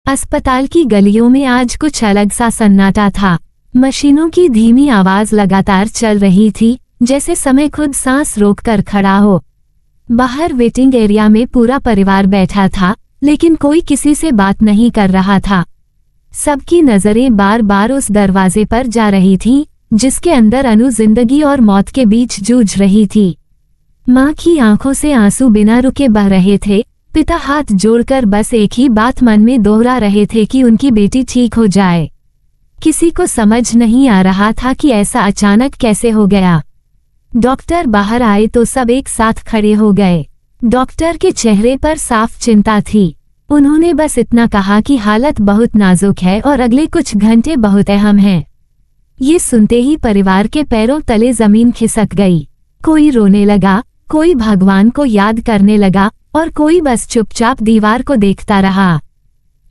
अस्पताल की गलियों में आज कुछ अलग सा सन्नाटा था। मशीनों की धीमी आवाज लगातार चल रही थी, जैसे समय खुद सांस रोककर खड़ा हो। बाहर वेटिंग एरिया में पूरा परिवार बैठा था, लेकिन कोई किसी से बात नहीं कर रहा था। सबकी नजरें बार बार उस दरवाजे पर जा रही थीं, जिसके अंदर अनु जिंदगी और मौत के बीच जूझ रही थी। माँ की आंखों से आंसू बिना रुके बह रहे थे। पिता हाथ जोड़कर बस एक ही बात मन में दोहरा रहे थे कि उनकी बेटी ठीक हो जाए। किसी को समझ नहीं आ रहा था कि ऐसा अचानक कैसे हो गया। डॉक्टर बाहर आए तो सब एक साथ खड़े हो गए। डॉक्टर के चेहरे पर साफ चिंता थी। उन्होंने बस इतना कहा कि हालत बहुत नाजुक है और अगले कुछ घंटे बहुत अहम हैं। ये सुनते ही परिवार के पैरों तले जमीन खिसक गई। कोई रोने लगा, कोई भगवान को याद करने लगा और कोई बस चुपचाप दीवार को देखता रहा।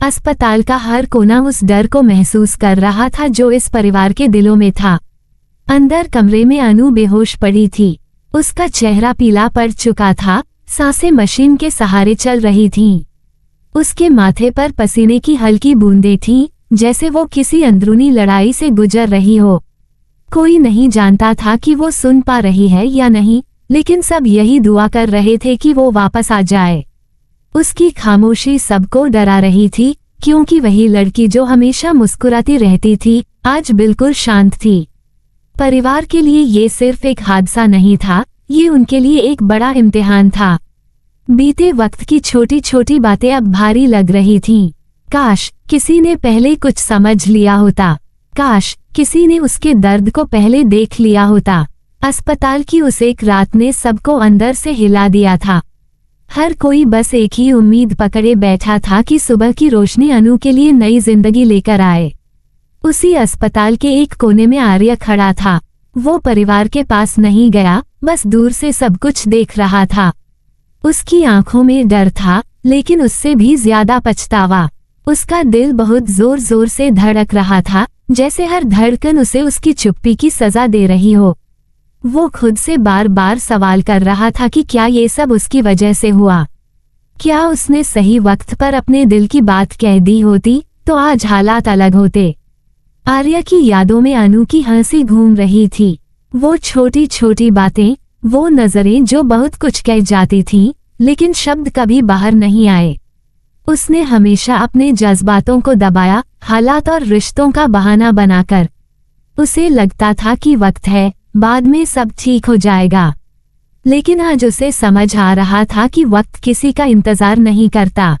अस्पताल का हर कोना उस डर को महसूस कर रहा था जो इस परिवार के दिलों में था। अंदर कमरे में अनु बेहोश पड़ी थी। उसका चेहरा पीला पड़ चुका था, सांसें मशीन के सहारे चल रही थीं। उसके माथे पर पसीने की हल्की बूंदें थीं, जैसे वो किसी अंदरूनी लड़ाई से गुजर रही हो। कोई नहीं जानता था कि वो सुन पा रही है या नहीं, लेकिन सब यही दुआ कर रहे थे कि वो वापस आ जाए। उसकी खामोशी सबको डरा रही थी, क्योंकि वही लड़की जो हमेशा मुस्कुराती रहती थी, आज बिल्कुल शांत थी। परिवार के लिए ये सिर्फ एक हादसा नहीं था, ये उनके लिए एक बड़ा इम्तिहान था। बीते वक्त की छोटी छोटी बातें अब भारी लग रही थीं। काश किसी ने पहले कुछ समझ लिया होता। काश किसी ने उसके दर्द को पहले देख लिया होता। अस्पताल की उस एक रात ने सबको अंदर से हिला दिया था। हर कोई बस एक ही उम्मीद पकड़े बैठा था कि सुबह की रोशनी अनु के लिए नई जिंदगी लेकर आए। उसी अस्पताल के एक कोने में आर्य खड़ा था। वो परिवार के पास नहीं गया, बस दूर से सब कुछ देख रहा था। उसकी आंखों में डर था, लेकिन उससे भी ज्यादा पछतावा। उसका दिल बहुत जोर जोर से धड़क रहा था, जैसे हर धड़कन उसे उसकी चुप्पी की सजा दे रही हो। वो खुद से बार बार सवाल कर रहा था कि क्या ये सब उसकी वजह से हुआ। क्या उसने सही वक्त पर अपने दिल की बात कह दी होती तो आज हालात अलग होते। आर्या की यादों में अनु की हंसी घूम रही थी। वो छोटी छोटी बातें, वो नजरें जो बहुत कुछ कह जाती थीं, लेकिन शब्द कभी बाहर नहीं आए। उसने हमेशा अपने जज्बातों को दबाया, हालात और रिश्तों का बहाना बनाकर। उसे लगता था कि वक्त है, बाद में सब ठीक हो जाएगा। लेकिन आज उसे समझ आ रहा था कि वक्त किसी का इंतजार नहीं करता।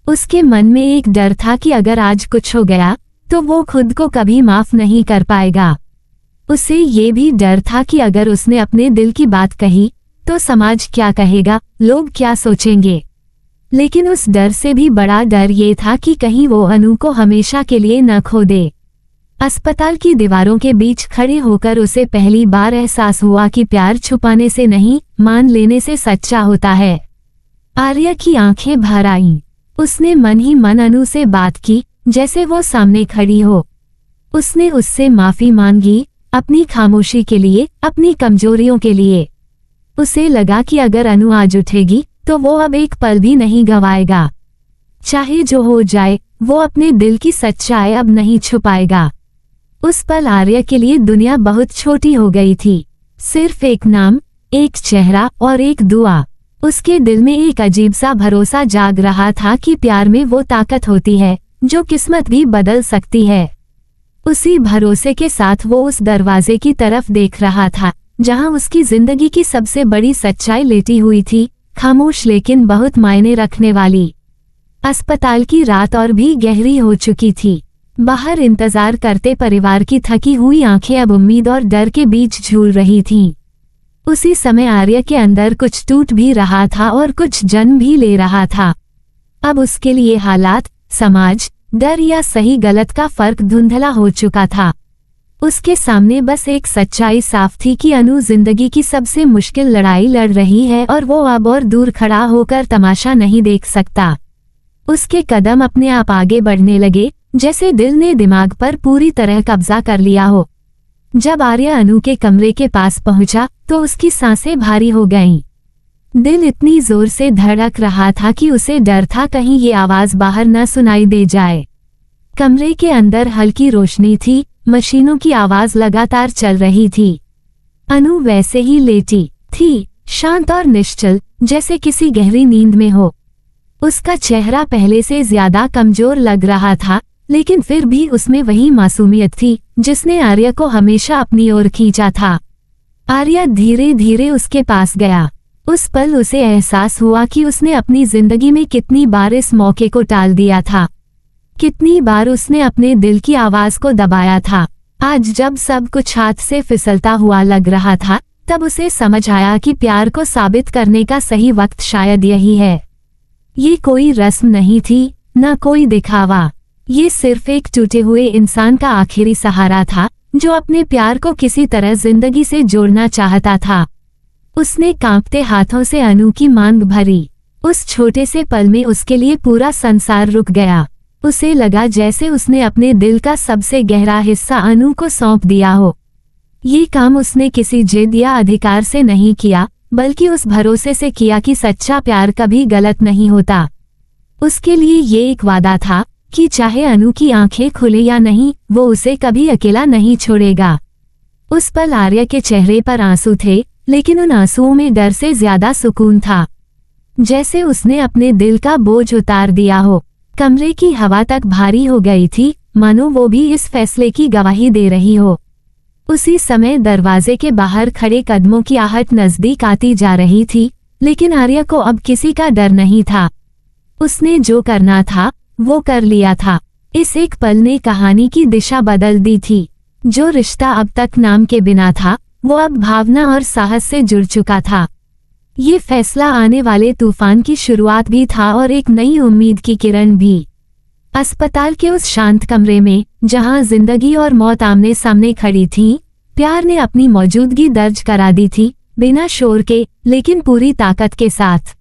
उसके मन में एक डर था कि अगर आज कुछ हो गया तो वो खुद को कभी माफ नहीं कर पाएगा। उसे ये भी डर था कि अगर उसने अपने दिल की बात कही तो समाज क्या कहेगा, लोग क्या सोचेंगे। लेकिन उस डर से भी बड़ा डर ये था कि कहीं वो अनु को हमेशा के लिए न खो दे। अस्पताल की दीवारों के बीच खड़े होकर उसे पहली बार एहसास हुआ कि प्यार छुपाने से नहीं, मान लेने से सच्चा होता है। आर्या की आंखें भर आईं। उसने मन ही मन अनु से बात की, जैसे वो सामने खड़ी हो। उसने उससे माफी मांगी, अपनी खामोशी के लिए, अपनी कमजोरियों के लिए। उसे लगा कि अगर अनु आज उठेगी तो वो अब एक पल भी नहीं गंवाएगा। चाहे जो हो जाए, वो अपने दिल की सच्चाई अब नहीं छुपाएगा। उस पल आर्या के लिए दुनिया बहुत छोटी हो गई थी। सिर्फ एक नाम, एक चेहरा और एक दुआ। उसके दिल में एक अजीब सा भरोसा जाग रहा था कि प्यार में वो ताकत होती है जो किस्मत भी बदल सकती है। उसी भरोसे के साथ वो उस दरवाजे की तरफ देख रहा था, जहां उसकी जिंदगी की सबसे बड़ी सच्चाई लेटी हुई थी, खामोश लेकिन बहुत मायने रखने वाली। अस्पताल की रात और भी गहरी हो चुकी थी। बाहर इंतजार करते परिवार की थकी हुई आंखें अब उम्मीद और डर के बीच झूल रही थीं। उसी समय आर्या के अंदर कुछ टूट भी रहा था और कुछ जन्म भी ले रहा था। अब उसके लिए हालात, समाज, डर या सही गलत का फर्क धुंधला हो चुका था। उसके सामने बस एक सच्चाई साफ थी कि अनु जिंदगी की सबसे मुश्किल लड़ाई लड़ रही है और वो अब और दूर खड़ा होकर तमाशा नहीं देख सकता। उसके कदम अपने आप आगे बढ़ने लगे, जैसे दिल ने दिमाग पर पूरी तरह कब्जा कर लिया हो। जब आर्या अनु के कमरे के पास पहुंचा तो उसकी सांसें भारी हो गईं। दिल इतनी जोर से धड़क रहा था कि उसे डर था कहीं ये आवाज बाहर न सुनाई दे जाए। कमरे के अंदर हल्की रोशनी थी, मशीनों की आवाज लगातार चल रही थी। अनु वैसे ही लेटी थी, शांत और निश्चल, जैसे किसी गहरी नींद में हो। उसका चेहरा पहले से ज्यादा कमजोर लग रहा था, लेकिन फिर भी उसमें वही मासूमियत थी जिसने आर्या को हमेशा अपनी ओर खींचा था। आर्या धीरे धीरे उसके पास गया। उस पल उसे एहसास हुआ कि उसने अपनी जिंदगी में कितनी बार इस मौके को टाल दिया था, कितनी बार उसने अपने दिल की आवाज को दबाया था। आज जब सब कुछ हाथ से फिसलता हुआ लग रहा था, तब उसे समझ आया कि प्यार को साबित करने का सही वक्त शायद यही है। ये कोई रस्म नहीं थी, न कोई दिखावा। ये सिर्फ एक टूटे हुए इंसान का आखिरी सहारा था, जो अपने प्यार को किसी तरह जिंदगी से जोड़ना चाहता था। उसने कांपते हाथों से अनु की मांग भरी। उस छोटे से पल में उसके लिए पूरा संसार रुक गया। उसे लगा जैसे उसने अपने दिल का सबसे गहरा हिस्सा अनु को सौंप दिया हो। ये काम उसने किसी जिद या अधिकार से नहीं किया, बल्कि उस भरोसे से किया कि सच्चा प्यार कभी गलत नहीं होता। उसके लिए ये एक वादा था कि चाहे अनु की आंखें खुले या नहीं, वो उसे कभी अकेला नहीं छोड़ेगा। उस पल आर्या के चेहरे पर आंसू थे, लेकिन उन आंसुओं में डर से ज्यादा सुकून था, जैसे उसने अपने दिल का बोझ उतार दिया हो। कमरे की हवा तक भारी हो गई थी, मानो वो भी इस फैसले की गवाही दे रही हो। उसी समय दरवाजे के बाहर खड़े कदमों की आहट नजदीक आती जा रही थी, लेकिन आर्या को अब किसी का डर नहीं था। उसने जो करना था वो कर लिया था। इस एक पल ने कहानी की दिशा बदल दी थी। जो रिश्ता अब तक नाम के बिना था, वो अब भावना और साहस से जुड़ चुका था। ये फैसला आने वाले तूफान की शुरुआत भी था और एक नई उम्मीद की किरण भी। अस्पताल के उस शांत कमरे में, जहां जिंदगी और मौत आमने सामने खड़ी थीं, प्यार ने अपनी मौजूदगी दर्ज करा दी थी, बिना शोर के, लेकिन पूरी ताकत के साथ।